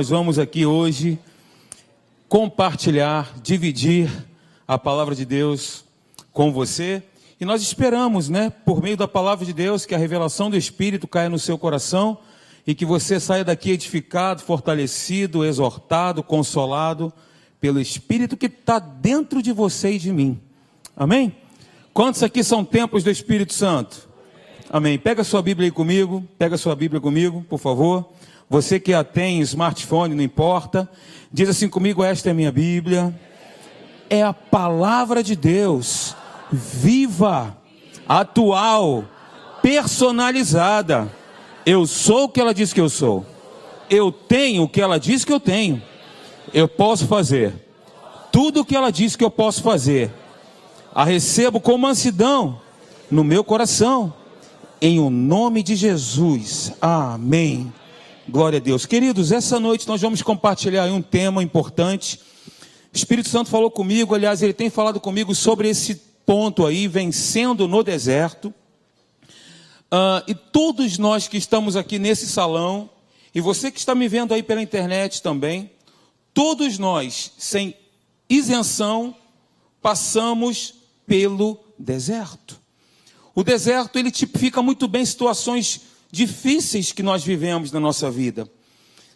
Nós vamos aqui hoje compartilhar, dividir a palavra de Deus com você. E nós esperamos, por meio da palavra de Deus, que a revelação do Espírito caia no seu coração e que você saia daqui edificado, fortalecido, exortado, consolado pelo Espírito que está dentro de você e de mim. Amém? Quantos aqui são templos do Espírito Santo? Amém. Pega sua Bíblia aí comigo, por favor. Você que a tem, smartphone, não importa. Diz assim comigo: esta é a minha Bíblia. É a palavra de Deus, viva, atual, personalizada. Eu sou o que ela diz que eu sou. Eu tenho o que ela diz que eu tenho. Eu posso fazer tudo o que ela diz que eu posso fazer. A recebo com mansidão no meu coração, em o nome de Jesus. Amém. Glória a Deus. Queridos, essa noite nós vamos compartilhar um tema importante. O Espírito Santo falou comigo, aliás, ele tem falado comigo sobre esse ponto aí, vencendo no deserto. E todos nós que estamos aqui nesse salão, e você que está me vendo aí pela internet também, todos nós, sem isenção, passamos pelo deserto. O deserto, ele tipifica muito bem situações difíceis que nós vivemos na nossa vida.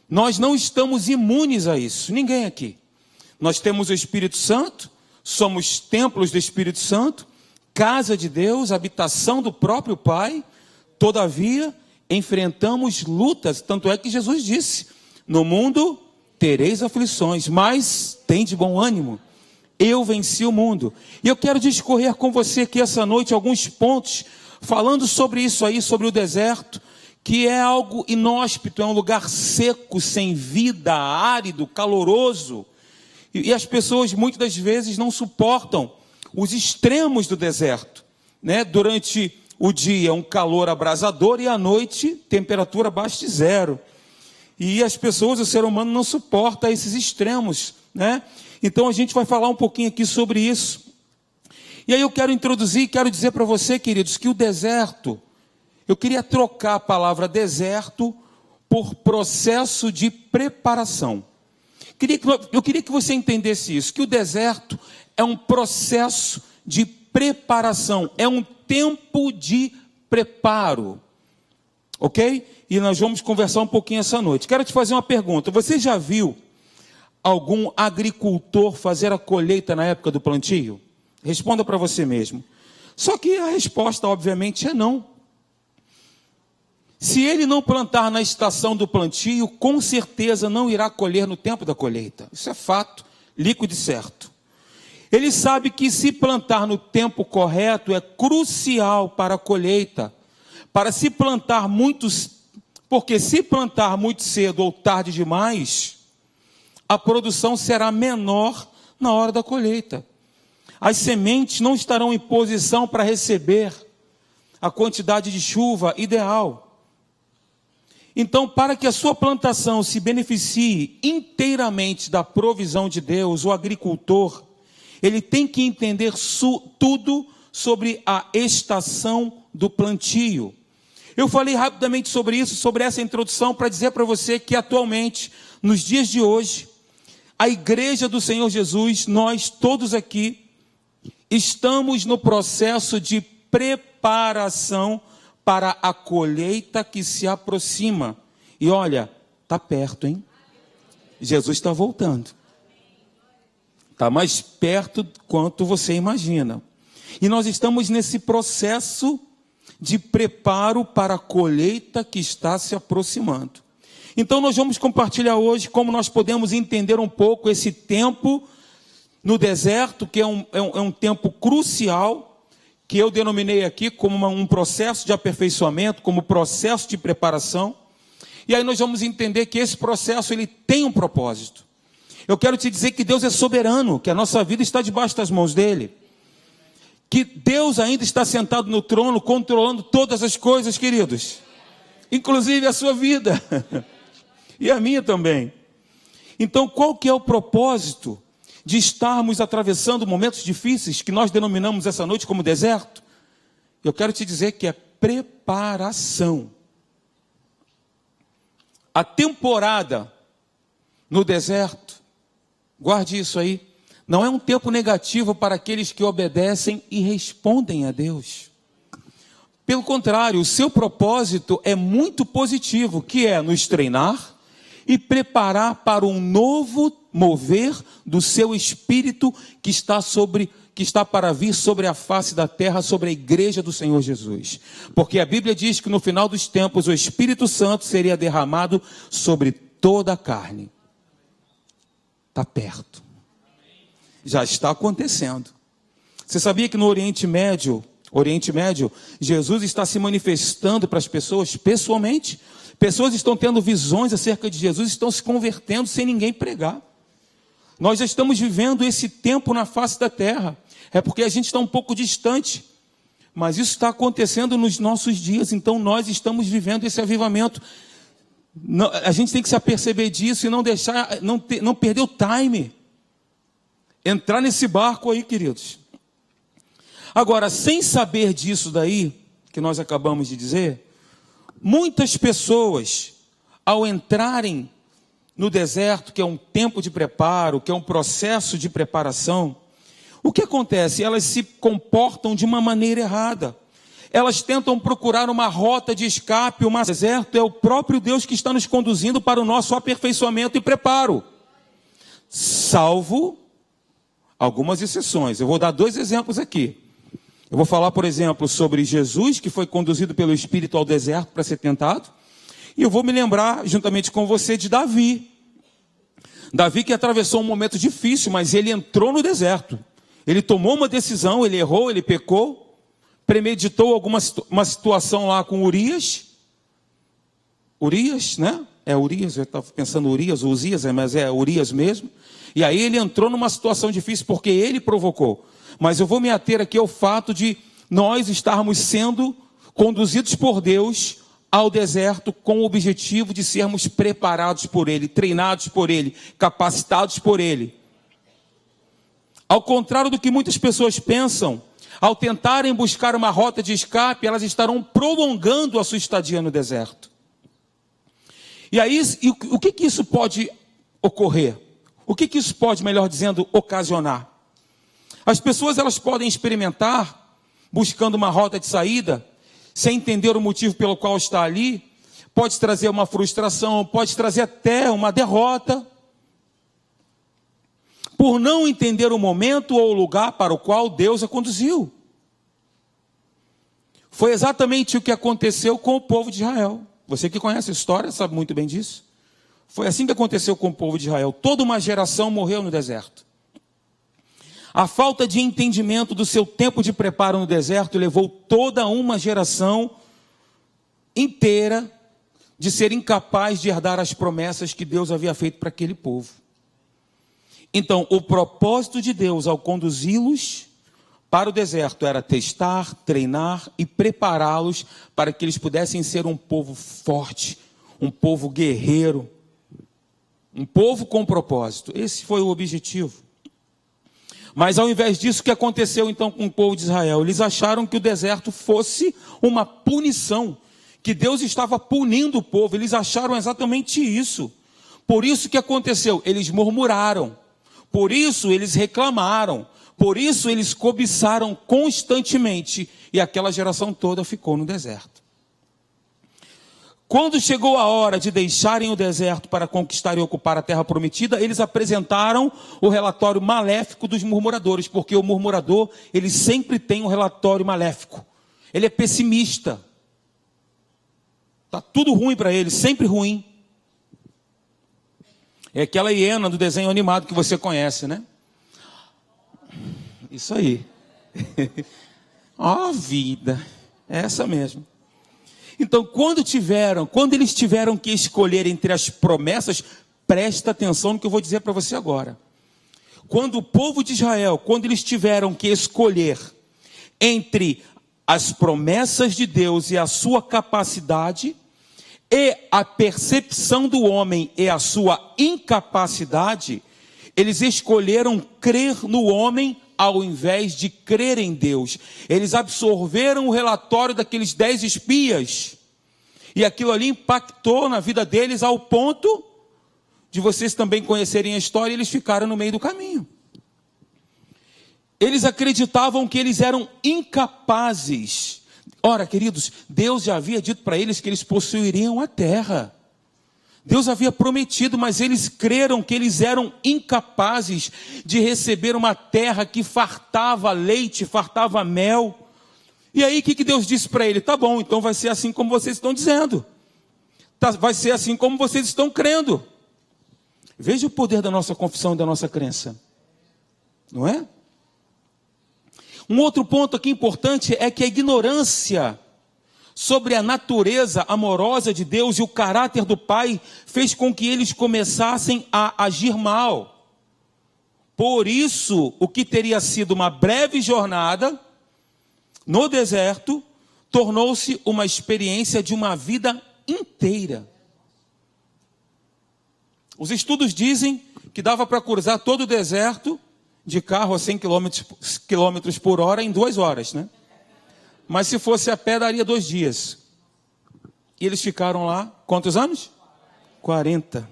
Nós não estamos imunes a isso, ninguém aqui. Nós temos o Espírito Santo, somos templos do Espírito Santo, casa de Deus, habitação do próprio Pai. Todavia, enfrentamos lutas, tanto é que Jesus disse: no mundo tereis aflições, mas tem de bom ânimo. Eu venci o mundo. E eu quero discorrer com você aqui essa noite alguns pontos, falando sobre isso aí, sobre o deserto, que é algo inóspito, é um lugar seco, sem vida, árido, caloroso. E as pessoas muitas das vezes não suportam os extremos do deserto, Durante o dia um calor abrasador e à noite temperatura abaixo de zero. E as pessoas, o ser humano não suporta esses extremos, Então a gente vai falar um pouquinho aqui sobre isso. E aí eu quero dizer para você, queridos, que o deserto, eu queria trocar a palavra deserto por processo de preparação. Eu queria que você entendesse isso, que o deserto é um processo de preparação, é um tempo de preparo, ok? E nós vamos conversar um pouquinho essa noite. Quero te fazer uma pergunta: você já viu algum agricultor fazer a colheita na época do plantio? Responda para você mesmo. Só que a resposta, obviamente, é não. Se ele não plantar na estação do plantio, com certeza não irá colher no tempo da colheita. Isso é fato, líquido e certo. Ele sabe que se plantar no tempo correto é crucial para a colheita. Para se plantar porque se plantar muito cedo ou tarde demais, a produção será menor na hora da colheita. As sementes não estarão em posição para receber a quantidade de chuva ideal. Então, para que a sua plantação se beneficie inteiramente da provisão de Deus, o agricultor, ele tem que entender tudo sobre a estação do plantio. Eu falei rapidamente sobre isso, sobre essa introdução, para dizer para você que atualmente, nos dias de hoje, a igreja do Senhor Jesus, nós todos aqui, estamos no processo de preparação para a colheita que se aproxima. E olha, está perto, hein? Jesus está voltando. Está mais perto quanto você imagina. E nós estamos nesse processo de preparo para a colheita que está se aproximando. Então nós vamos compartilhar hoje como nós podemos entender um pouco esse tempo no deserto, que é um tempo crucial, que eu denominei aqui como um processo de aperfeiçoamento, como processo de preparação. E aí nós vamos entender que esse processo ele tem um propósito. Eu quero te dizer que Deus é soberano, que a nossa vida está debaixo das mãos dele. Que Deus ainda está sentado no trono, controlando todas as coisas, queridos. Inclusive a sua vida. E a minha também. Então, qual que é o propósito de estarmos atravessando momentos difíceis, que nós denominamos essa noite como deserto? Eu quero te dizer que é preparação. A temporada no deserto, guarde isso aí, não é um tempo negativo para aqueles que obedecem e respondem a Deus. Pelo contrário, o seu propósito é muito positivo, que é nos treinar e preparar para um novo mover do seu espírito que está para vir sobre a face da terra, sobre a igreja do Senhor Jesus. Porque a Bíblia diz que no final dos tempos o Espírito Santo seria derramado sobre toda a carne. Está perto. Já está acontecendo. Você sabia que no Oriente Médio, Jesus está se manifestando para as pessoas pessoalmente? Pessoas estão tendo visões acerca de Jesus, estão se convertendo sem ninguém pregar. Nós já estamos vivendo esse tempo na face da terra. É porque a gente está um pouco distante, mas isso está acontecendo nos nossos dias, então nós estamos vivendo esse avivamento. A gente tem que se aperceber disso e não perder o time. Entrar nesse barco aí, queridos. Agora, sem saber disso daí, que nós acabamos de dizer, muitas pessoas, ao entrarem no deserto, que é um tempo de preparo, que é um processo de preparação, o que acontece? Elas se comportam de uma maneira errada. Elas tentam procurar uma rota de escape. O deserto é o próprio Deus que está nos conduzindo para o nosso aperfeiçoamento e preparo. Salvo algumas exceções. Eu vou dar 2 exemplos aqui. Eu vou falar, por exemplo, sobre Jesus, que foi conduzido pelo Espírito ao deserto para ser tentado. E eu vou me lembrar, juntamente com você, de Davi. Davi que atravessou um momento difícil, mas ele entrou no deserto. Ele tomou uma decisão, ele errou, ele pecou, premeditou uma situação lá com Urias. Urias, né? É Urias, eu estava pensando Urias, Uzias, mas é Urias mesmo. E aí ele entrou numa situação difícil porque ele provocou. Mas eu vou me ater aqui ao fato de nós estarmos sendo conduzidos por Deus ao deserto com o objetivo de sermos preparados por Ele, treinados por Ele, capacitados por Ele. Ao contrário do que muitas pessoas pensam, ao tentarem buscar uma rota de escape, elas estarão prolongando a sua estadia no deserto. E aí, o que isso pode ocorrer? O que isso pode, melhor dizendo, ocasionar? As pessoas elas podem experimentar, buscando uma rota de saída, sem entender o motivo pelo qual está ali, pode trazer uma frustração, pode trazer até uma derrota, por não entender o momento ou o lugar para o qual Deus a conduziu. Foi exatamente o que aconteceu com o povo de Israel. Você que conhece a história sabe muito bem disso. Foi assim que aconteceu com o povo de Israel. Toda uma geração morreu no deserto. A falta de entendimento do seu tempo de preparo no deserto levou toda uma geração inteira de ser incapaz de herdar as promessas que Deus havia feito para aquele povo. Então, o propósito de Deus ao conduzi-los para o deserto era testar, treinar e prepará-los para que eles pudessem ser um povo forte, um povo guerreiro, um povo com propósito. Esse foi o objetivo. Mas ao invés disso, o que aconteceu então com o povo de Israel? Eles acharam que o deserto fosse uma punição, que Deus estava punindo o povo. Eles acharam exatamente isso. Por isso que aconteceu? Eles murmuraram. Por isso eles reclamaram. Por isso eles cobiçaram constantemente. E aquela geração toda ficou no deserto. Quando chegou a hora de deixarem o deserto para conquistar e ocupar a terra prometida, eles apresentaram o relatório maléfico dos murmuradores, porque o murmurador, ele sempre tem um relatório maléfico. Ele é pessimista. Está tudo ruim para ele, sempre ruim. É aquela hiena do desenho animado que você conhece, né? Isso aí. Ó vida, é essa mesmo. Então, quando eles tiveram que escolher entre as promessas, presta atenção no que eu vou dizer para você agora. Quando o povo de Israel, quando eles tiveram que escolher entre as promessas de Deus e a sua capacidade, e a percepção do homem e a sua incapacidade, eles escolheram crer no homem ao invés de crer em Deus. Eles absorveram o relatório daqueles 10 espias, e aquilo ali impactou na vida deles ao ponto de vocês também conhecerem a história, eles ficaram no meio do caminho. Eles acreditavam que eles eram incapazes. Ora, queridos, Deus já havia dito para eles que eles possuiriam a terra. Deus havia prometido, mas eles creram que eles eram incapazes de receber uma terra que fartava leite, fartava mel. E aí o que Deus disse para ele? Tá bom, então vai ser assim como vocês estão dizendo. Vai ser assim como vocês estão crendo. Veja o poder da nossa confissão e da nossa crença. Não é? Um outro ponto aqui importante é que a ignorância sobre a natureza amorosa de Deus e o caráter do Pai fez com que eles começassem a agir mal. Por isso, o que teria sido uma breve jornada no deserto tornou-se uma experiência de uma vida inteira. Os estudos dizem que dava para cruzar todo o deserto de carro a 100 km por hora em 2 horas, né? Mas se fosse a pé, daria 2 dias. E eles ficaram lá, quantos anos? 40.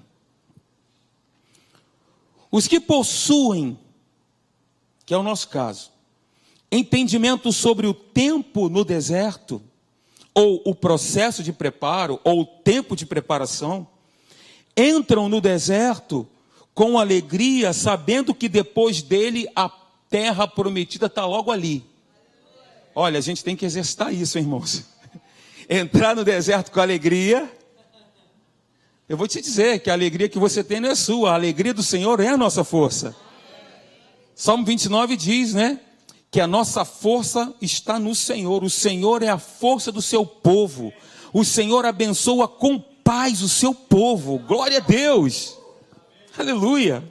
Os que possuem, que é o nosso caso, entendimento sobre o tempo no deserto, ou o processo de preparo, ou o tempo de preparação, entram no deserto com alegria, sabendo que depois dele a terra prometida está logo ali. Olha, a gente tem que exercitar isso, hein, irmãos. Entrar no deserto com alegria. Eu vou te dizer que a alegria que você tem não é sua, a alegria do Senhor é a nossa força. Salmo 29 diz, né, que a nossa força está no Senhor. O Senhor é a força do seu povo. O Senhor abençoa com paz o seu povo. Glória a Deus. Aleluia.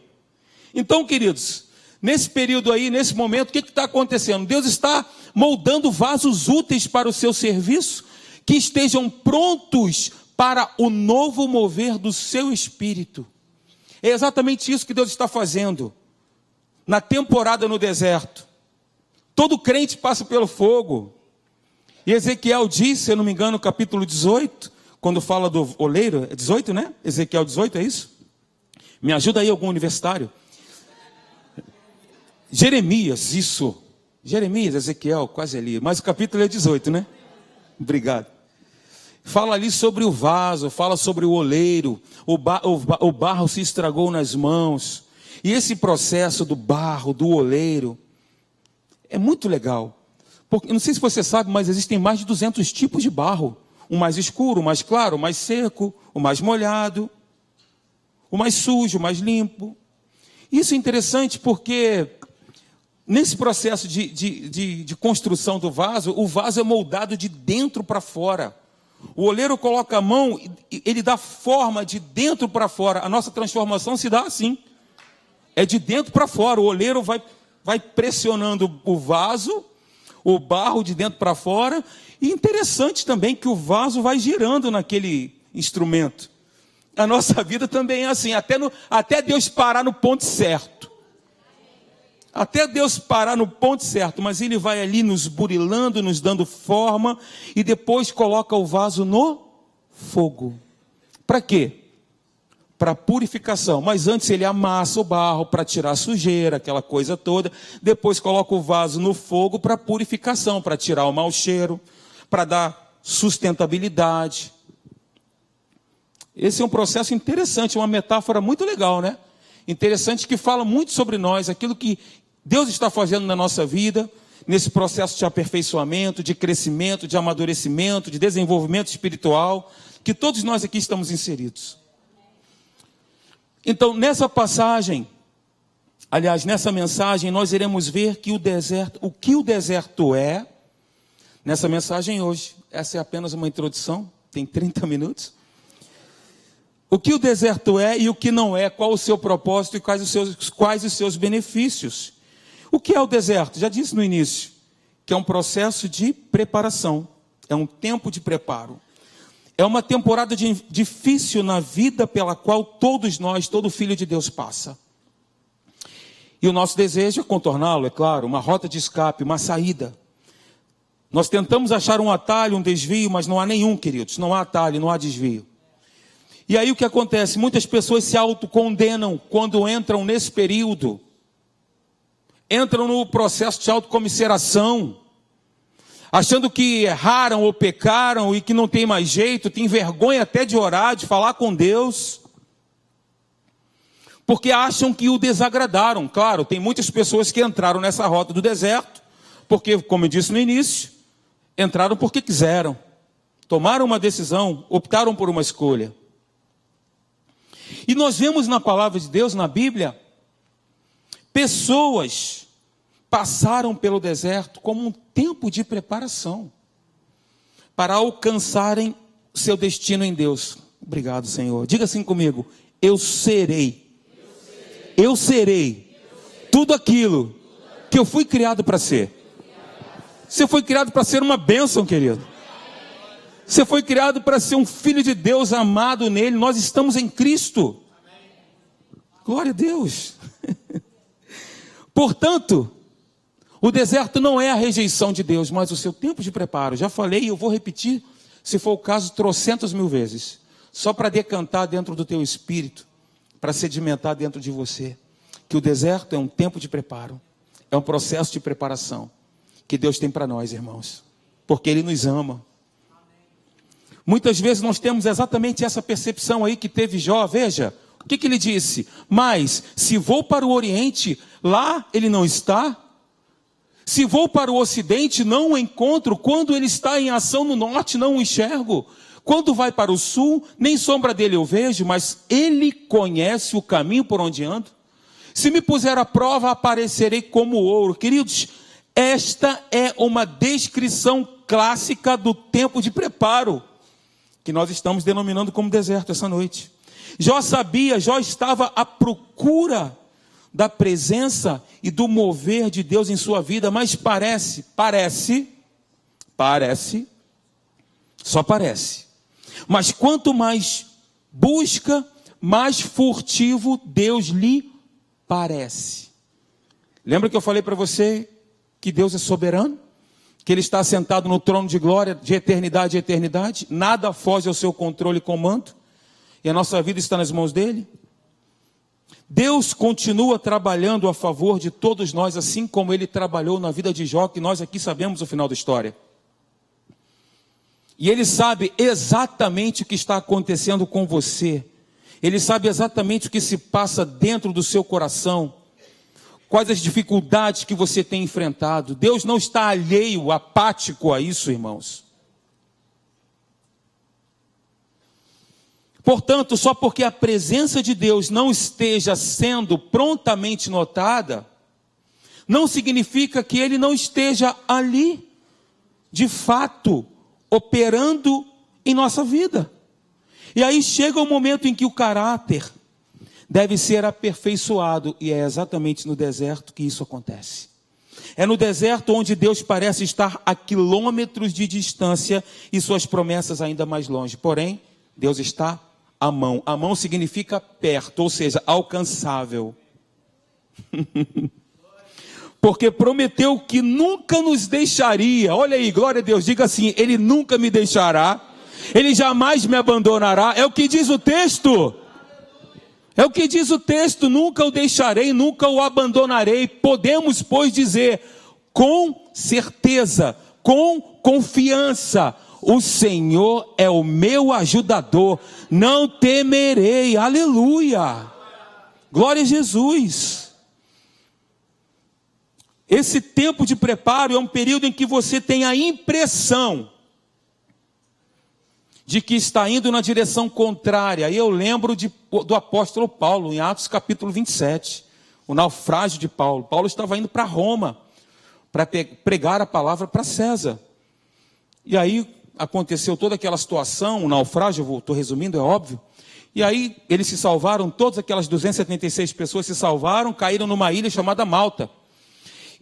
Então, queridos, nesse período aí, nesse momento, o que está acontecendo? Deus está moldando vasos úteis para o seu serviço, que estejam prontos para o novo mover do seu espírito. É exatamente isso que Deus está fazendo. Na temporada no deserto, todo crente passa pelo fogo. E Ezequiel diz, se eu não me engano, no capítulo 18, quando fala do oleiro, é 18, né? Ezequiel 18, é isso? Me ajuda aí algum universitário. Jeremias, isso. Jeremias, Ezequiel, quase ali. Mas o capítulo é 18, né? Obrigado. Fala ali sobre o vaso, fala sobre o oleiro. O barro se estragou nas mãos. E esse processo do barro, do oleiro, é muito legal. Porque, não sei se você sabe, mas existem mais de 200 tipos de barro. O mais escuro, o mais claro, o mais seco, o mais molhado, o mais sujo, o mais limpo. Isso é interessante porque nesse processo de construção do vaso, o vaso é moldado de dentro para fora. O oleiro coloca a mão, ele dá forma de dentro para fora. A nossa transformação se dá assim. É de dentro para fora. O oleiro vai pressionando o vaso, o barro de dentro para fora. E interessante também que o vaso vai girando naquele instrumento. A nossa vida também é assim, até Deus parar no ponto certo. Até Deus parar no ponto certo, mas Ele vai ali nos burilando, nos dando forma, e depois coloca o vaso no fogo. Para quê? Para purificação. Mas antes Ele amassa o barro para tirar a sujeira, aquela coisa toda. Depois coloca o vaso no fogo para purificação, para tirar o mau cheiro, para dar sustentabilidade. Esse é um processo interessante, uma metáfora muito legal, né? Interessante, que fala muito sobre nós, aquilo que Deus está fazendo na nossa vida, nesse processo de aperfeiçoamento, de crescimento, de amadurecimento, de desenvolvimento espiritual, que todos nós aqui estamos inseridos. Então, nessa passagem, aliás, nessa mensagem, nós iremos ver que o que o deserto é, nessa mensagem hoje. Essa é apenas uma introdução, tem 30 minutos. O que o deserto é e o que não é, qual o seu propósito e quais os seus benefícios. O que é o deserto? Já disse no início, que é um processo de preparação, é um tempo de preparo. É uma temporada difícil na vida pela qual todos nós, todo filho de Deus passa. E o nosso desejo é contorná-lo, é claro, uma rota de escape, uma saída. Nós tentamos achar um atalho, um desvio, mas não há nenhum, queridos, não há atalho, não há desvio. E aí o que acontece? Muitas pessoas se autocondenam quando entram nesse período. Entram no processo de autocomiseração, achando que erraram ou pecaram e que não tem mais jeito, tem vergonha até de orar, de falar com Deus, porque acham que o desagradaram. Claro, tem muitas pessoas que entraram nessa rota do deserto, porque, como eu disse no início, entraram porque quiseram, tomaram uma decisão, optaram por uma escolha. E nós vemos na palavra de Deus, na Bíblia, pessoas passaram pelo deserto como um tempo de preparação para alcançarem seu destino em Deus. Obrigado, Senhor. Diga assim comigo: eu serei tudo aquilo que eu fui criado para ser. Você foi criado para ser uma bênção, querido. Você foi criado para ser um filho de Deus amado nele. Nós estamos em Cristo. Glória a Deus. Portanto, o deserto não é a rejeição de Deus, mas o seu tempo de preparo. Já falei e eu vou repetir, se for o caso, 300.000 vezes. Só para decantar dentro do teu espírito, para sedimentar dentro de você, que o deserto é um tempo de preparo. É um processo de preparação que Deus tem para nós, irmãos. Porque Ele nos ama. Muitas vezes nós temos exatamente essa percepção aí que teve Jó. Veja, o que ele disse? Mas, se vou para o Oriente, lá Ele não está. Se vou para o Ocidente, não o encontro. Quando Ele está em ação no Norte, não o enxergo. Quando vai para o Sul, nem sombra dele eu vejo, mas Ele conhece o caminho por onde ando. Se me puser à prova, aparecerei como ouro. Queridos, esta é uma descrição clássica do tempo de preparo, que nós estamos denominando como deserto essa noite. Jó sabia, Jó estava à procura da presença e do mover de Deus em sua vida, mas parece, só parece. Mas quanto mais busca, mais furtivo Deus lhe parece. Lembra que eu falei para você que Deus é soberano? Que Ele está sentado no trono de glória de eternidade a eternidade? Nada foge ao seu controle e comando? E a nossa vida está nas mãos dEle? Deus continua trabalhando a favor de todos nós, assim como Ele trabalhou na vida de Jó, que nós aqui sabemos o final da história. E Ele sabe exatamente o que está acontecendo com você. Ele sabe exatamente o que se passa dentro do seu coração. Quais as dificuldades que você tem enfrentado. Deus não está alheio, apático a isso, irmãos. Portanto, só porque a presença de Deus não esteja sendo prontamente notada, não significa que Ele não esteja ali, de fato, operando em nossa vida. E aí chega o momento em que o caráter deve ser aperfeiçoado, e é exatamente no deserto que isso acontece. É no deserto onde Deus parece estar a quilômetros de distância e suas promessas ainda mais longe. Porém, Deus está à mão. A mão significa perto, ou seja, alcançável. Porque prometeu que nunca nos deixaria. Olha aí, glória a Deus, diga assim: Ele nunca me deixará, Ele jamais me abandonará. É o que diz o texto. É o que diz o texto: nunca o deixarei, nunca o abandonarei. Podemos, pois, dizer com certeza, com confiança: o Senhor é o meu ajudador, não temerei. Aleluia! Glória a Jesus! Esse tempo de preparo é um período em que você tem a impressão de que está indo na direção contrária. E eu lembro do apóstolo Paulo, em Atos capítulo 27, o naufrágio de Paulo. Paulo estava indo para Roma, para pregar a palavra para César. E aí aconteceu toda aquela situação, o naufrágio, eu estou resumindo, é óbvio. E aí eles se salvaram, todas aquelas 276 pessoas se salvaram, caíram numa ilha chamada Malta.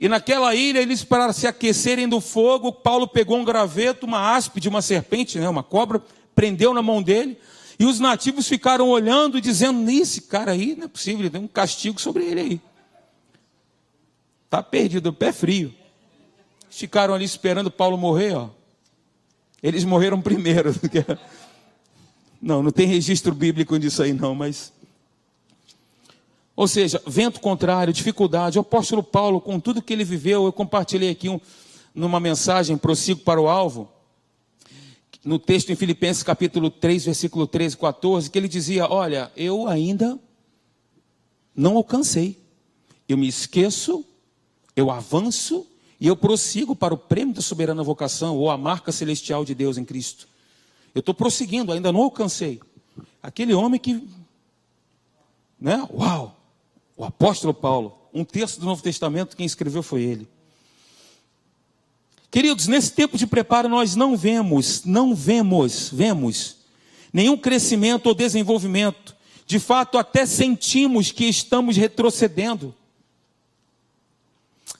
E naquela ilha, eles, para se aquecerem do fogo, Paulo pegou um graveto, uma áspide, uma serpente, uma cobra, prendeu na mão dele, e os nativos ficaram olhando e dizendo: esse cara aí, não é possível, ele tem um castigo sobre ele aí. Está perdido, pé frio. Ficaram ali esperando Paulo morrer, ó. Eles morreram primeiro. Não tem registro bíblico disso aí não, mas... Ou seja, vento contrário, dificuldade. O apóstolo Paulo, com tudo que ele viveu, eu compartilhei aqui numa mensagem, prossigo para o alvo, no texto em Filipenses capítulo 3, versículo 13 e 14, que ele dizia, olha, eu ainda não alcancei. Eu me esqueço, eu avanço e eu prossigo para o prêmio da soberana vocação, ou a marca celestial de Deus em Cristo. Eu estou prosseguindo, ainda não alcancei. Aquele homem que, né? Uau! O apóstolo Paulo, um terço do Novo Testamento, quem escreveu foi ele. Queridos, nesse tempo de preparo nós não vemos nenhum crescimento ou desenvolvimento. De fato, até sentimos que estamos retrocedendo.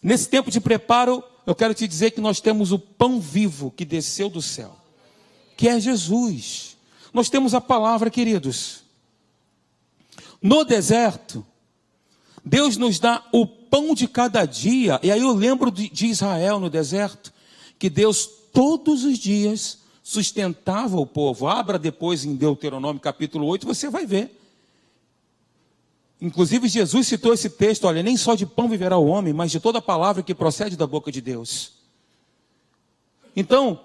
Nesse tempo de preparo, eu quero te dizer que nós temos o pão vivo que desceu do céu, que é Jesus. Nós temos a palavra, queridos. No deserto, Deus nos dá o pão de cada dia. E aí eu lembro de Israel no deserto, que Deus todos os dias sustentava o povo. Abra depois em Deuteronômio capítulo 8, você vai ver. Inclusive Jesus citou esse texto, olha, nem só de pão viverá o homem, mas de toda palavra que procede da boca de Deus. Então,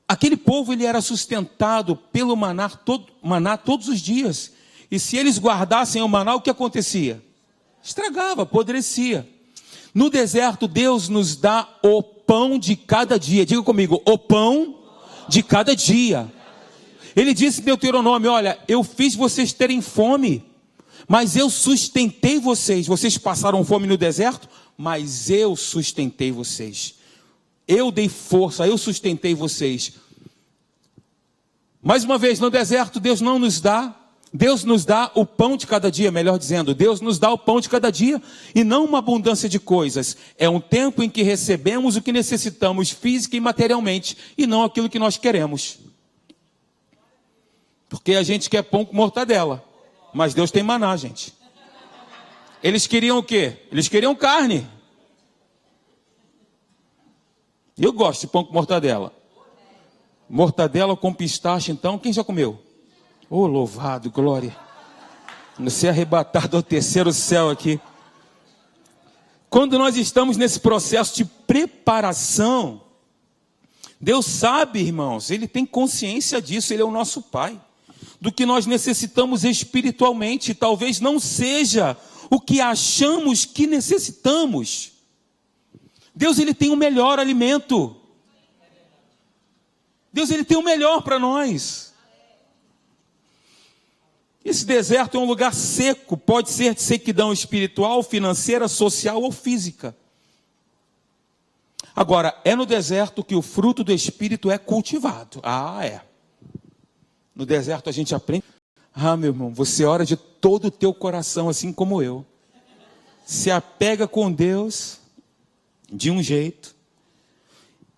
aquele povo ele era sustentado pelo maná todos os dias. E se eles guardassem o maná, o que acontecia? Estragava, apodrecia. No deserto, Deus nos dá o pão de cada dia. Diga comigo, o pão de cada dia. Ele disse em Deuteronômio, olha, eu fiz vocês terem fome, mas eu sustentei vocês. Vocês passaram fome no deserto, mas eu sustentei vocês. Eu dei força, eu sustentei vocês. Mais uma vez, no deserto, Deus nos dá o pão de cada dia, melhor dizendo, Deus nos dá o pão de cada dia, e não uma abundância de coisas. É um tempo em que recebemos o que necessitamos física e materialmente, e não aquilo que nós queremos. Porque a gente quer pão com mortadela, mas Deus tem maná, gente. Eles queriam o quê? Eles queriam carne. Eu gosto de pão com mortadela. Mortadela com pistache, então, quem já comeu? Oh, louvado, glória. Você é arrebatado ao terceiro céu aqui. Quando nós estamos nesse processo de preparação, Deus sabe, irmãos, Ele tem consciência disso, Ele é o nosso Pai. Do que nós necessitamos espiritualmente, talvez não seja o que achamos que necessitamos. Deus, Ele tem o melhor alimento. Deus, Ele tem o melhor para nós. Esse deserto é um lugar seco, pode ser de sequidão espiritual, financeira, social ou física. Agora, é no deserto que o fruto do Espírito é cultivado. Ah, é. No deserto a gente aprende. Ah, meu irmão, você ora de todo o teu coração, assim como eu. Se apega com Deus de um jeito.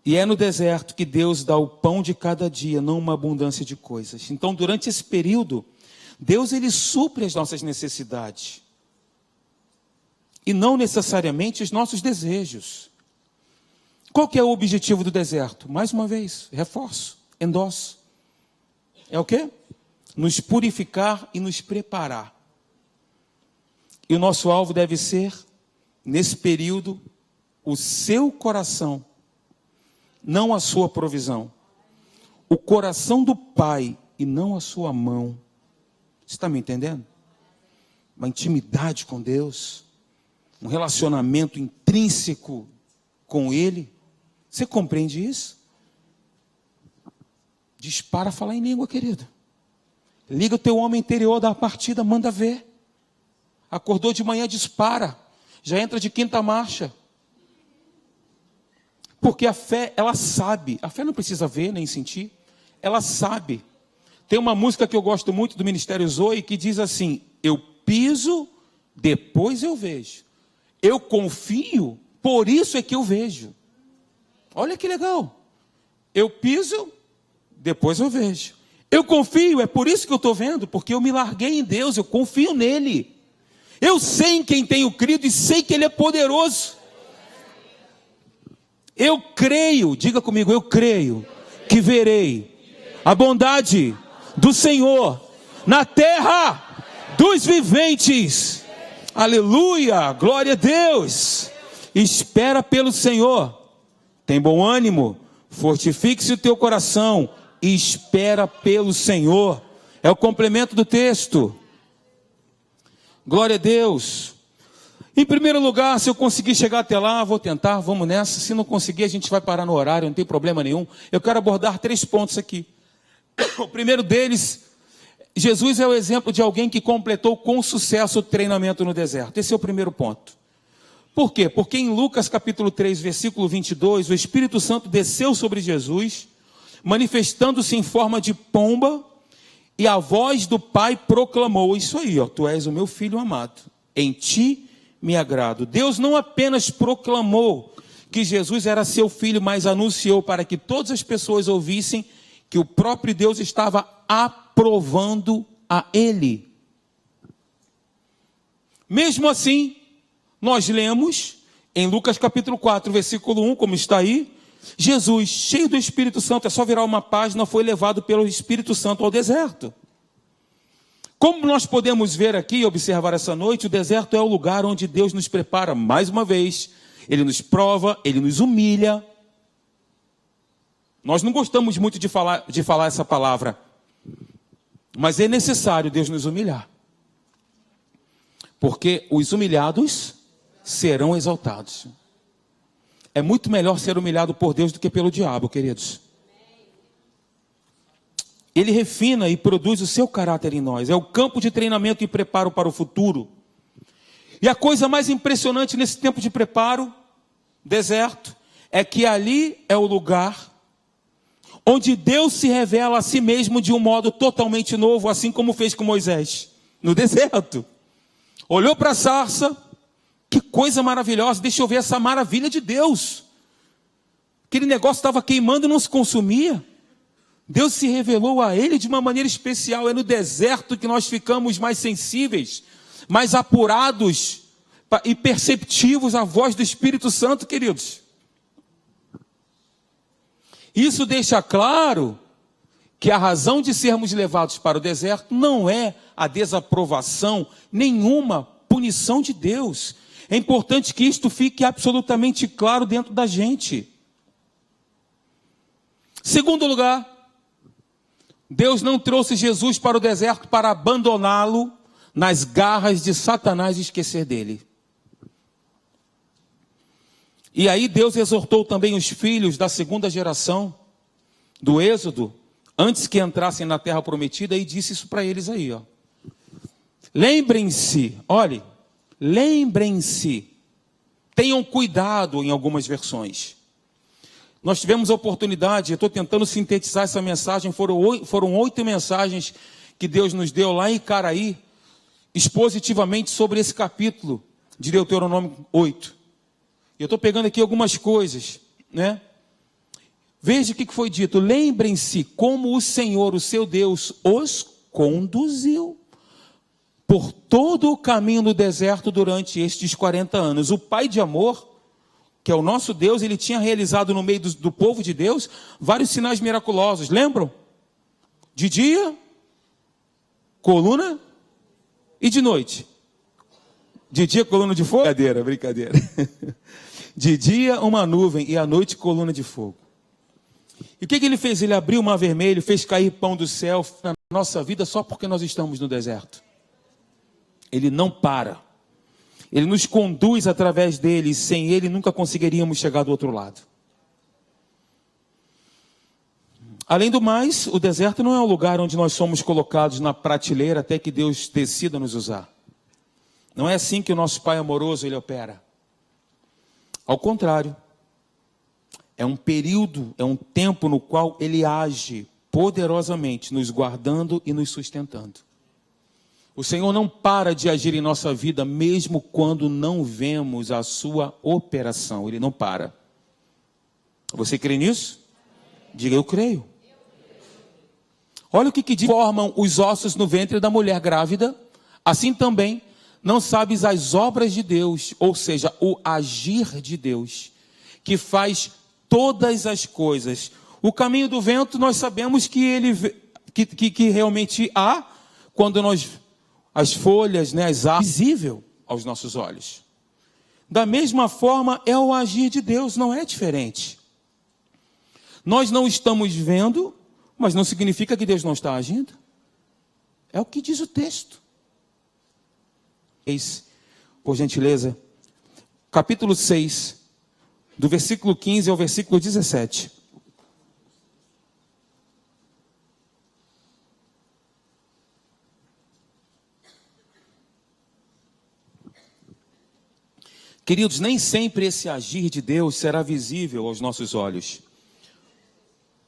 E é no deserto que Deus dá o pão de cada dia, não uma abundância de coisas. Então, durante esse período, Deus, Ele supre as nossas necessidades. E não necessariamente os nossos desejos. Qual que é o objetivo do deserto? Mais uma vez, reforço, endosso. É o quê? Nos purificar e nos preparar. E o nosso alvo deve ser, nesse período, o seu coração, não a sua provisão. O coração do Pai e não a sua mão. Você está me entendendo? Uma intimidade com Deus, um relacionamento intrínseco com Ele. Você compreende isso? Dispara a falar em língua, querido. Liga o teu homem interior, dá a partida, manda ver. Acordou de manhã, dispara. Já entra de quinta marcha. Porque a fé, ela sabe. A fé não precisa ver nem sentir. Ela sabe. Tem uma música que eu gosto muito do Ministério Zoe que diz assim: eu piso, depois eu vejo. Eu confio, por isso é que eu vejo. Olha que legal. Eu piso, depois eu vejo. Eu confio, é por isso que eu estou vendo, porque eu me larguei em Deus, eu confio nele. Eu sei em quem tenho crido e sei que Ele é poderoso. Eu creio, diga comigo, eu creio que verei a bondade do Senhor na terra dos viventes. Aleluia, glória a Deus. Espera pelo Senhor, tem bom ânimo, fortifique-se o teu coração e espera pelo Senhor. É o complemento do texto. Glória a Deus. Em primeiro lugar, se eu conseguir chegar até lá, vou tentar, vamos nessa. Se não conseguir, a gente vai parar no horário, não tem problema nenhum. Eu quero abordar 3 pontos aqui. O primeiro deles, Jesus é o exemplo de alguém que completou com sucesso o treinamento no deserto. Esse é o primeiro ponto. Por quê? Porque em Lucas capítulo 3, versículo 22, o Espírito Santo desceu sobre Jesus, manifestando-se em forma de pomba, e a voz do Pai proclamou isso aí, ó, tu és o meu filho amado, em ti me agrado. Deus não apenas proclamou que Jesus era seu filho, mas anunciou para que todas as pessoas ouvissem que o próprio Deus estava aprovando a ele. Mesmo assim, nós lemos em Lucas capítulo 4, versículo 1, como está aí, Jesus, cheio do Espírito Santo, é só virar uma página, foi levado pelo Espírito Santo ao deserto. Como nós podemos ver aqui e observar essa noite, o deserto é o lugar onde Deus nos prepara mais uma vez. Ele nos prova, Ele nos humilha. Nós não gostamos muito de falar essa palavra, mas é necessário Deus nos humilhar. Porque os humilhados serão exaltados. É muito melhor ser humilhado por Deus do que pelo diabo, queridos. Ele refina e produz o seu caráter em nós. É o campo de treinamento e preparo para o futuro. E a coisa mais impressionante nesse tempo de preparo, deserto, é que ali é o lugar onde Deus se revela a si mesmo de um modo totalmente novo, assim como fez com Moisés, no deserto. Olhou para a sarça, que coisa maravilhosa, deixa eu ver essa maravilha de Deus. Aquele negócio estava queimando e não se consumia. Deus se revelou a ele de uma maneira especial. É no deserto que nós ficamos mais sensíveis, mais apurados e perceptivos à voz do Espírito Santo, queridos. Isso deixa claro que a razão de sermos levados para o deserto não é a desaprovação, nenhuma punição de Deus. É importante que isto fique absolutamente claro dentro da gente. Segundo lugar, Deus não trouxe Jesus para o deserto para abandoná-lo nas garras de Satanás e esquecer dele. E aí Deus exortou também os filhos da segunda geração do Êxodo, antes que entrassem na terra prometida, e disse isso para eles aí, ó. Lembrem-se, olhe, lembrem-se, tenham cuidado em algumas versões. Nós tivemos a oportunidade, eu estou tentando sintetizar essa mensagem, foram 8 mensagens que Deus nos deu lá em Icaraí, expositivamente sobre esse capítulo de Deuteronômio 8. Eu estou pegando aqui algumas coisas, né? Veja o que foi dito. Lembrem-se como o Senhor, o seu Deus, os conduziu por todo o caminho do deserto durante estes 40 anos. O Pai de amor, que é o nosso Deus, ele tinha realizado no meio do povo de Deus vários sinais miraculosos. Lembram? De dia, coluna, e de noite. De dia, coluna de fogo? Brincadeira. De dia, uma nuvem, e à noite, coluna de fogo. E o que ele fez? Ele abriu o mar vermelho, fez cair pão do céu na nossa vida só porque nós estamos no deserto. Ele não para. Ele nos conduz através dele, e sem ele nunca conseguiríamos chegar do outro lado. Além do mais, o deserto não é um lugar onde nós somos colocados na prateleira até que Deus decida nos usar. Não é assim que o nosso Pai amoroso ele opera. Ao contrário, é um período, é um tempo no qual ele age poderosamente, nos guardando e nos sustentando. O Senhor não para de agir em nossa vida, mesmo quando não vemos a sua operação. Ele não para. Você crê nisso? Diga, eu creio. Olha o que formam os ossos no ventre da mulher grávida. Assim também, não sabes as obras de Deus, ou seja, o agir de Deus, que faz todas as coisas. O caminho do vento, nós sabemos que ele que realmente há quando as folhas, né, as árvores, visível aos nossos olhos. Da mesma forma é o agir de Deus, não é diferente. Nós não estamos vendo, mas não significa que Deus não está agindo. É o que diz o texto. Por gentileza, capítulo 6, do versículo 15 ao versículo 17. Queridos, nem sempre esse agir de Deus será visível aos nossos olhos.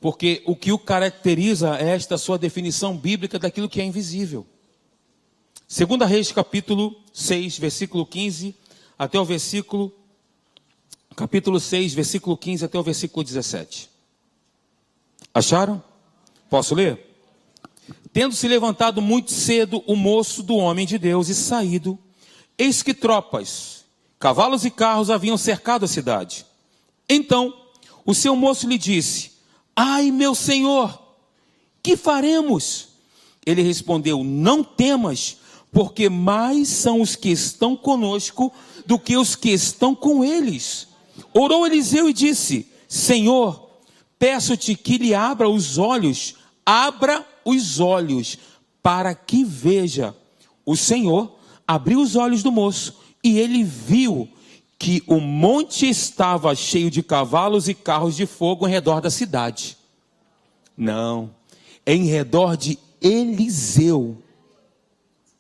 Porque o que o caracteriza é esta sua definição bíblica daquilo que é invisível. 2 Reis, capítulo 6, versículo 15, até o versículo... Capítulo 6, versículo 15 até o versículo 17. Acharam? Posso ler? Tendo se levantado muito cedo o moço do homem de Deus e saído, eis que tropas, cavalos e carros haviam cercado a cidade. Então, o seu moço lhe disse: ai, meu senhor, que faremos? Ele respondeu: não temas, porque mais são os que estão conosco do que os que estão com eles. Orou Eliseu e disse: Senhor, peço-te que lhe abra os olhos, para que veja. O Senhor abriu os olhos do moço, e ele viu que o monte estava cheio de cavalos e carros de fogo em redor da cidade. Não, é em redor de Eliseu.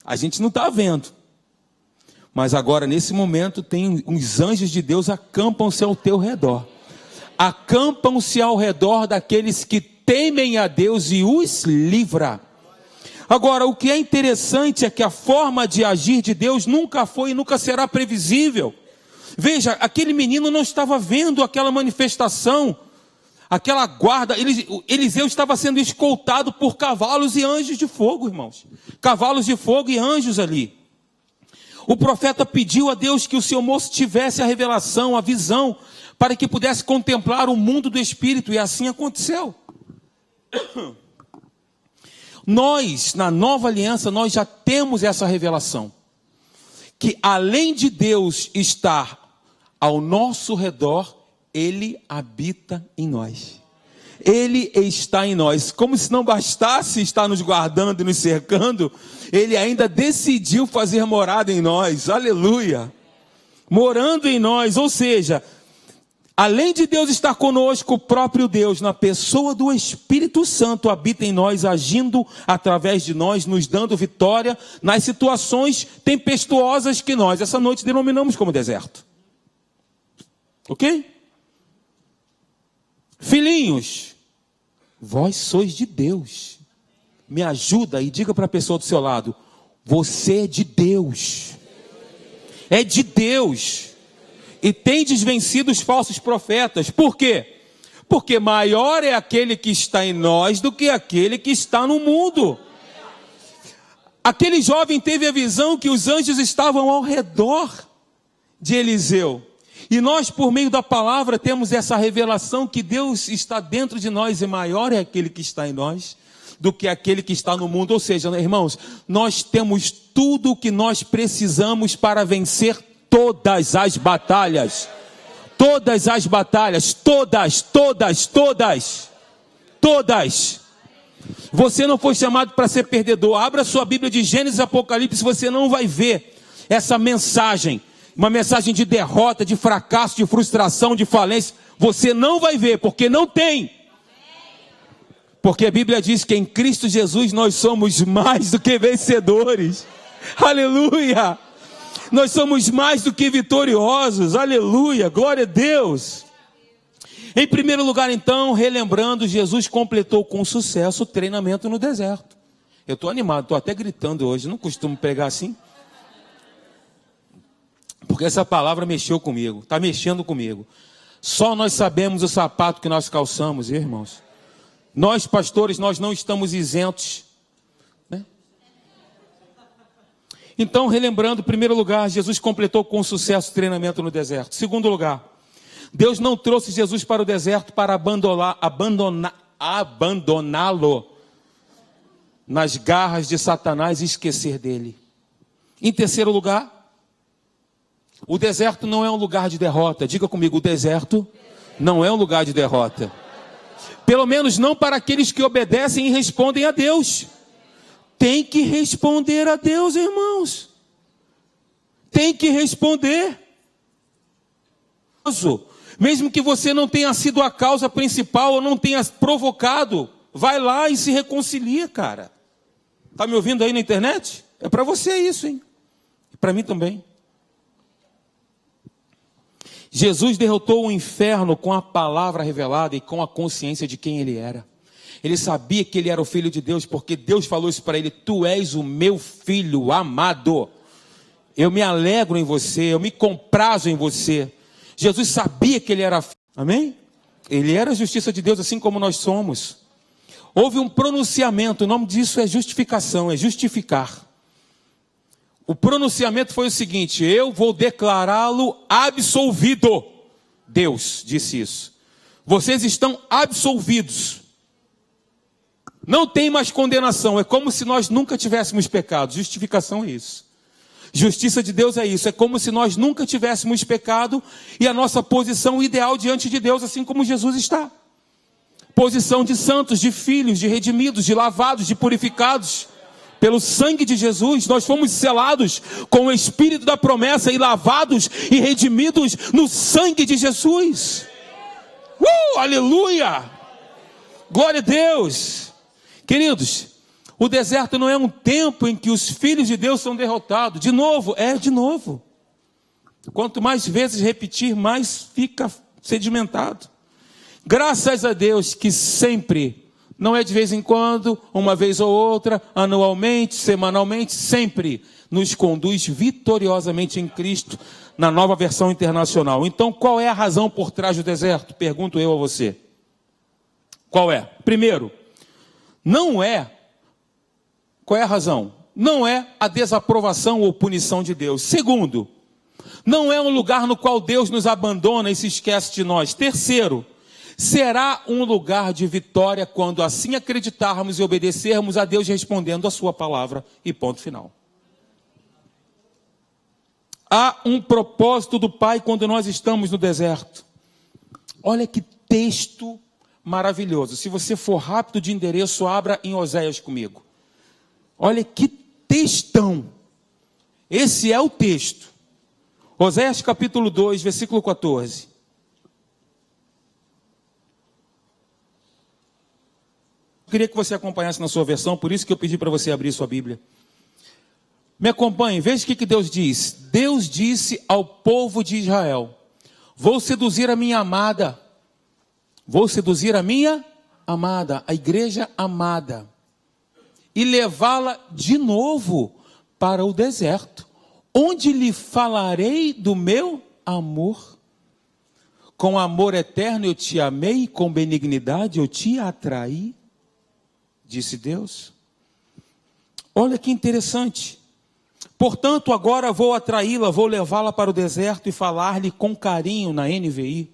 A gente não está vendo. Mas agora, nesse momento, tem uns anjos de Deus acampam-se ao teu redor. Acampam-se ao redor daqueles que temem a Deus e os livra. Agora, o que é interessante é que a forma de agir de Deus nunca foi e nunca será previsível. Veja, aquele menino não estava vendo aquela manifestação, aquela guarda. Eliseu estava sendo escoltado por cavalos e anjos de fogo, irmãos. Cavalos de fogo e anjos ali. O profeta pediu a Deus que o seu moço tivesse a revelação, a visão, para que pudesse contemplar o mundo do Espírito, e assim aconteceu. Nós, na nova aliança, nós já temos essa revelação, que além de Deus estar ao nosso redor, Ele habita em nós. Ele está em nós. Como se não bastasse estar nos guardando e nos cercando, Ele ainda decidiu fazer morada em nós. Aleluia! Morando em nós, ou seja, além de Deus estar conosco, o próprio Deus, na pessoa do Espírito Santo, habita em nós, agindo através de nós, nos dando vitória nas situações tempestuosas que nós, essa noite, denominamos como deserto. Ok? Filhinhos, vós sois de Deus. Me ajuda e diga para a pessoa do seu lado: você é de Deus. É de Deus. E tendes vencido os falsos profetas. Por quê? Porque maior é aquele que está em nós do que aquele que está no mundo. Aquele jovem teve a visão que os anjos estavam ao redor de Eliseu. E nós, por meio da palavra, temos essa revelação que Deus está dentro de nós, e maior é aquele que está em nós do que aquele que está no mundo. Ou seja, irmãos, nós temos tudo o que nós precisamos para vencer todas as batalhas. Todas as batalhas, todas. Você não foi chamado para ser perdedor. Abra sua Bíblia de Gênesis e Apocalipse, você não vai ver essa mensagem. Uma mensagem de derrota, de fracasso, de frustração, de falência. Você não vai ver, porque não tem. Porque a Bíblia diz que em Cristo Jesus nós somos mais do que vencedores. Aleluia! Nós somos mais do que vitoriosos. Aleluia! Glória a Deus! Em primeiro lugar, então, relembrando, Jesus completou com sucesso o treinamento no deserto. Eu estou animado, estou até gritando hoje. Não costumo pregar assim. Porque essa palavra mexeu comigo, está mexendo comigo. Só nós sabemos o sapato que nós calçamos, irmãos. Nós, pastores, nós não estamos isentos, né? Então, relembrando, em primeiro lugar, Jesus completou com sucesso o treinamento no deserto. Segundo lugar, Deus não trouxe Jesus para o deserto para abandoná-lo. nas garras de Satanás e esquecer dele. Em terceiro lugar, o deserto não é um lugar de derrota. Diga comigo, o deserto não é um lugar de derrota. Pelo menos não para aqueles que obedecem e respondem a Deus. Tem que responder a Deus, irmãos. Tem que responder. Mesmo que você não tenha sido a causa principal ou não tenha provocado, vai lá e se reconcilia, cara. Tá me ouvindo aí na internet? É para você isso, hein? E para mim também. Jesus derrotou o inferno com a palavra revelada e com a consciência de quem ele era. Ele sabia que ele era o Filho de Deus, porque Deus falou isso para ele: tu és o meu filho amado. Eu me alegro em você, eu me comprazo em você. Jesus sabia que ele era filho. Amém? Ele era a justiça de Deus, assim como nós somos. Houve um pronunciamento, o nome disso é justificação, é justificar. O pronunciamento foi o seguinte: eu vou declará-lo absolvido. Deus disse isso. Vocês estão absolvidos. Não tem mais condenação. É como se nós nunca tivéssemos pecado. Justificação é isso. Justiça de Deus é isso. É como se nós nunca tivéssemos pecado e a nossa posição ideal diante de Deus, assim como Jesus está. Posição de santos, de filhos, de redimidos, de lavados, de purificados. Pelo sangue de Jesus, nós fomos selados com o Espírito da promessa e lavados e redimidos no sangue de Jesus. Aleluia! Glória a Deus! Queridos, o deserto não é um tempo em que os filhos de Deus são derrotados. De novo. Quanto mais vezes repetir, mais fica sedimentado. Graças a Deus que sempre, não é de vez em quando, uma vez ou outra, anualmente, semanalmente, sempre nos conduz vitoriosamente em Cristo, na Nova Versão Internacional. Então, qual é a razão por trás do deserto? Pergunto eu a você. Qual é? Primeiro, qual é a razão? Não é a desaprovação ou punição de Deus. Segundo, não é um lugar no qual Deus nos abandona e se esquece de nós. Terceiro, será um lugar de vitória quando assim acreditarmos e obedecermos a Deus respondendo a sua palavra. E ponto final. Há um propósito do Pai quando nós estamos no deserto. Olha que texto maravilhoso. Se você for rápido de endereço, abra em Oséias comigo. Olha que textão. Esse é o texto. Oséias capítulo 2, versículo 14. Eu queria que você acompanhasse na sua versão, por isso que eu pedi para você abrir sua Bíblia. Me acompanhe, veja o que Deus diz. Deus disse ao povo de Israel: vou seduzir a minha amada. Vou seduzir a minha amada, a igreja amada, e levá-la de novo para o deserto, onde lhe falarei do meu amor. Com amor eterno eu te amei, com benignidade eu te atraí, disse Deus. Olha que interessante. Portanto, agora vou atraí-la, vou levá-la para o deserto e falar-lhe com carinho, na NVI.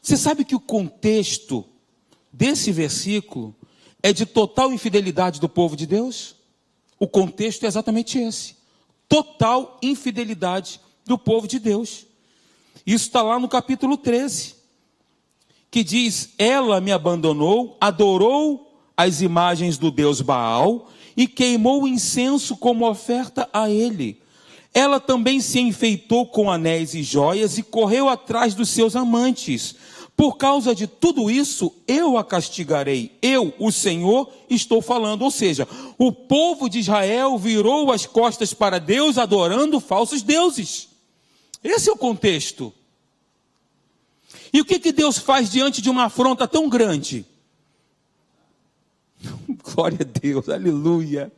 Você sabe que o contexto desse versículo é de total infidelidade do povo de Deus? O contexto é exatamente esse. Total infidelidade do povo de Deus. Isso está lá no capítulo 13. Que diz: ela me abandonou, adorou as imagens do Deus Baal e queimou incenso como oferta a ele. Ela também se enfeitou com anéis e joias e correu atrás dos seus amantes. Por causa de tudo isso, eu a castigarei. Eu, o Senhor, estou falando. Ou seja, o povo de Israel virou as costas para Deus, adorando falsos deuses. Esse é o contexto. E o que Deus faz diante de uma afronta tão grande? Glória a Deus, aleluia.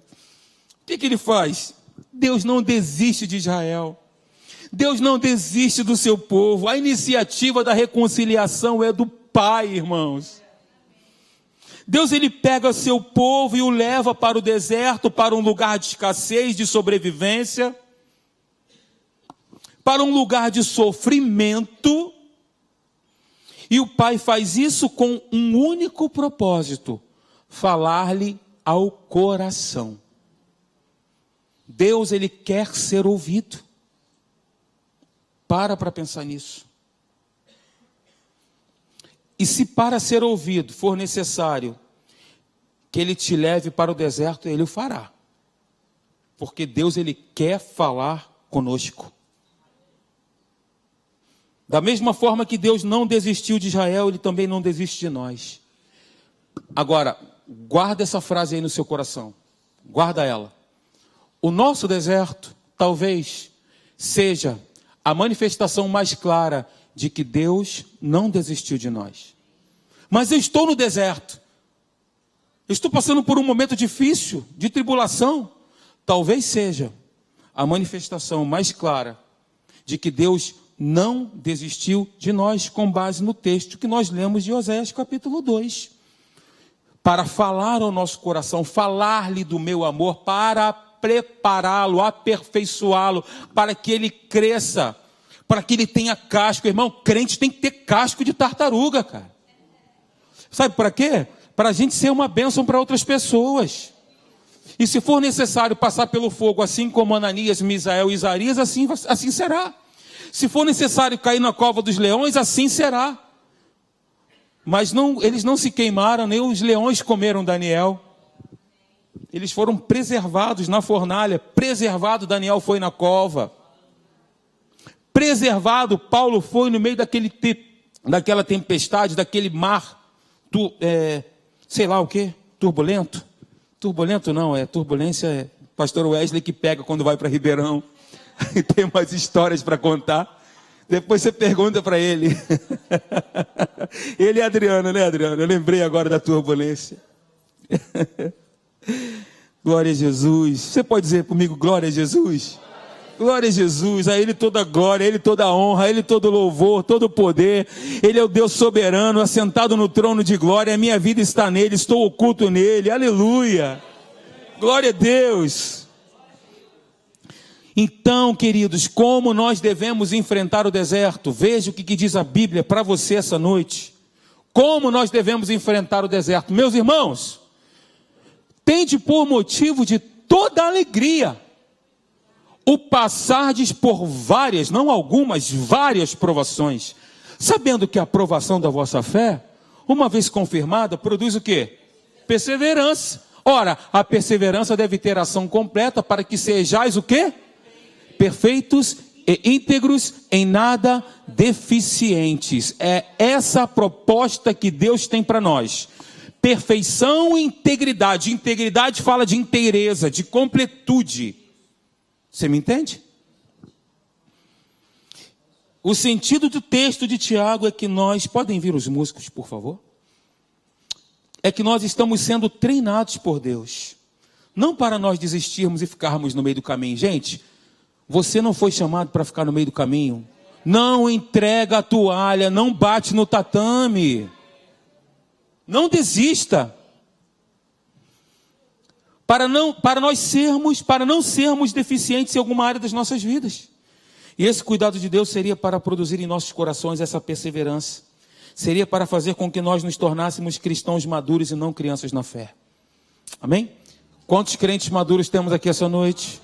O que Ele faz? Deus não desiste de Israel. Deus não desiste do seu povo. A iniciativa da reconciliação é do Pai, irmãos. Deus, Ele pega seu povo e o leva para o deserto, para um lugar de escassez, de sobrevivência, para um lugar de sofrimento. E o Pai faz isso com um único propósito: falar-lhe ao coração. Deus, Ele quer ser ouvido. Para pensar nisso. E se para ser ouvido for necessário que Ele te leve para o deserto, Ele o fará. Porque Deus, Ele quer falar conosco. Da mesma forma que Deus não desistiu de Israel, Ele também não desiste de nós. Agora, guarda essa frase aí no seu coração. Guarda ela. O nosso deserto, talvez, seja a manifestação mais clara de que Deus não desistiu de nós. Mas eu estou no deserto. Eu estou passando por um momento difícil, de tribulação. Talvez seja a manifestação mais clara de que Deus não desistiu de nós, com base no texto que nós lemos de Oséias capítulo 2. Para falar ao nosso coração, falar-lhe do meu amor, para prepará-lo, aperfeiçoá-lo, para que ele cresça, para que ele tenha casco. Irmão, crente tem que ter casco de tartaruga, cara. Sabe para quê? Para a gente ser uma bênção para outras pessoas. E se for necessário passar pelo fogo, assim como Ananias, Misael e Izarias, assim será. Se for necessário cair na cova dos leões, assim será. Mas eles não se queimaram, nem os leões comeram Daniel. Eles foram preservados na fornalha. Preservado, Daniel foi na cova. Preservado, Paulo foi no meio daquela tempestade, daquele mar, sei lá o quê, turbulento. Turbulento não, turbulência é pastor Wesley que pega quando vai para Ribeirão. E tem umas histórias para contar. Depois você pergunta para ele. Ele é Adriano, né, Adriano? Eu lembrei agora da turbulência. Glória a Jesus. Você pode dizer comigo, glória a Jesus? Glória a Jesus. A Ele toda glória, a Ele toda honra, a Ele todo louvor, todo poder. Ele é o Deus soberano, assentado no trono de glória. A minha vida está nele, estou oculto nele. Aleluia. Glória a Deus. Então, queridos, como nós devemos enfrentar o deserto? Veja o que diz a Bíblia para você essa noite. Como nós devemos enfrentar o deserto? Meus irmãos, tende por motivo de toda alegria o passardes por várias, não algumas, várias provações, sabendo que a provação da vossa fé, uma vez confirmada, produz o quê? Perseverança. Ora, a perseverança deve ter ação completa para que sejais o quê? Perfeitos e íntegros, em nada deficientes. É essa a proposta que Deus tem para nós. Perfeição e integridade. Integridade fala de inteireza, de completude. Você me entende? O sentido do texto de Tiago é que nós... Podem vir os músicos, por favor? É que nós estamos sendo treinados por Deus. Não para nós desistirmos e ficarmos no meio do caminho. Gente, você não foi chamado para ficar no meio do caminho. Não entrega a toalha, não bate no tatame. Não desista. Para não sermos deficientes em alguma área das nossas vidas. E esse cuidado de Deus seria para produzir em nossos corações essa perseverança. Seria para fazer com que nós nos tornássemos cristãos maduros e não crianças na fé. Amém? Quantos crentes maduros temos aqui essa noite?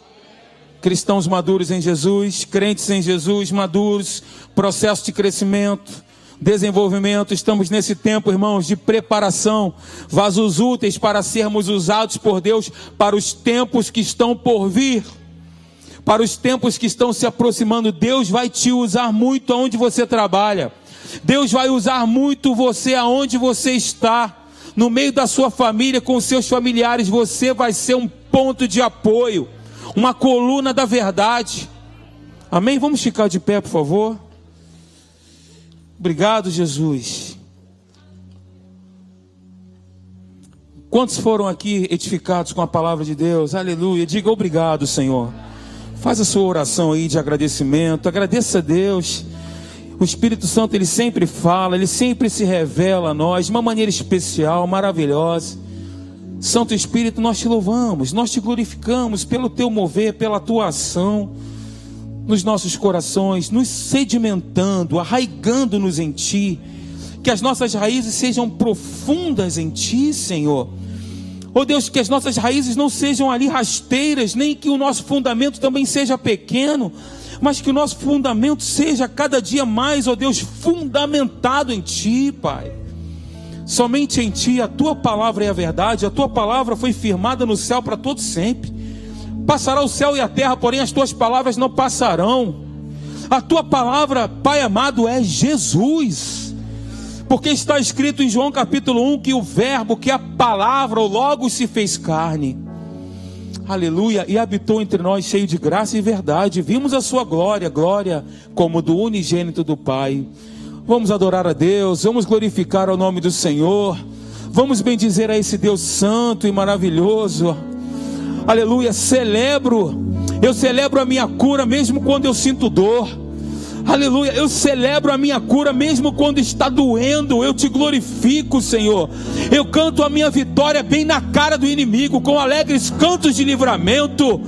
Cristãos maduros em Jesus, crentes em Jesus, maduros, processo de crescimento, desenvolvimento. Estamos nesse tempo, irmãos, de preparação, vasos úteis para sermos usados por Deus para os tempos que estão por vir, para os tempos que estão se aproximando. Deus vai te usar muito aonde você trabalha. Deus vai usar muito você aonde você está, no meio da sua família, com os seus familiares. Você vai ser um ponto de apoio, uma coluna da verdade. Amém? Vamos ficar de pé, por favor. Obrigado, Jesus. Quantos foram aqui edificados com a palavra de Deus? Aleluia. Diga obrigado, Senhor. Faz a sua oração aí de agradecimento. Agradeça a Deus. O Espírito Santo, Ele sempre fala, Ele sempre se revela a nós de uma maneira especial, maravilhosa. Santo Espírito, nós te louvamos, nós te glorificamos pelo teu mover, pela tua ação nos nossos corações, nos sedimentando, arraigando-nos em ti. Que as nossas raízes sejam profundas em ti, Senhor. Oh Deus, que as nossas raízes não sejam ali rasteiras, nem que o nosso fundamento também seja pequeno, mas que o nosso fundamento seja cada dia mais, ó Deus, fundamentado em Ti, Pai. Somente em Ti, a Tua palavra é a verdade, a Tua palavra foi firmada no céu para todo sempre. Passará o céu e a terra, porém as Tuas palavras não passarão. A Tua palavra, Pai amado, é Jesus. Porque está escrito em João capítulo 1 que o verbo, que a palavra, o Logos se fez carne. Aleluia, e habitou entre nós cheio de graça e verdade. Vimos a sua glória, glória como do unigênito do Pai. Vamos adorar a Deus, vamos glorificar o nome do Senhor, vamos bendizer a esse Deus santo e maravilhoso. Aleluia, eu celebro a minha cura mesmo quando eu sinto dor. Aleluia, eu celebro a minha cura mesmo quando está doendo. Eu te glorifico, Senhor. Eu canto a minha vitória bem na cara do inimigo, com alegres cantos de livramento.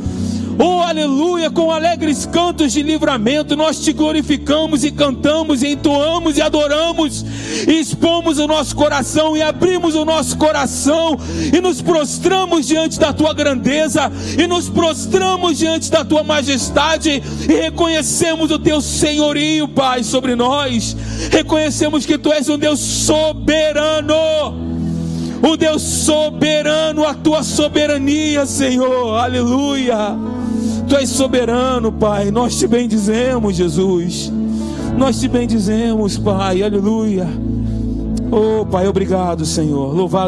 Oh, aleluia, com alegres cantos de livramento, nós te glorificamos e cantamos, e entoamos e adoramos, e expomos o nosso coração, e abrimos o nosso coração, e nos prostramos diante da tua grandeza, e nos prostramos diante da tua majestade, e reconhecemos o teu senhorio, Pai, sobre nós. Reconhecemos que tu és um Deus soberano, um Deus soberano, a tua soberania, Senhor, aleluia. Tu és soberano, Pai, nós te bendizemos, Jesus, nós te bendizemos, Pai, aleluia. Oh, Pai, obrigado, Senhor, louvado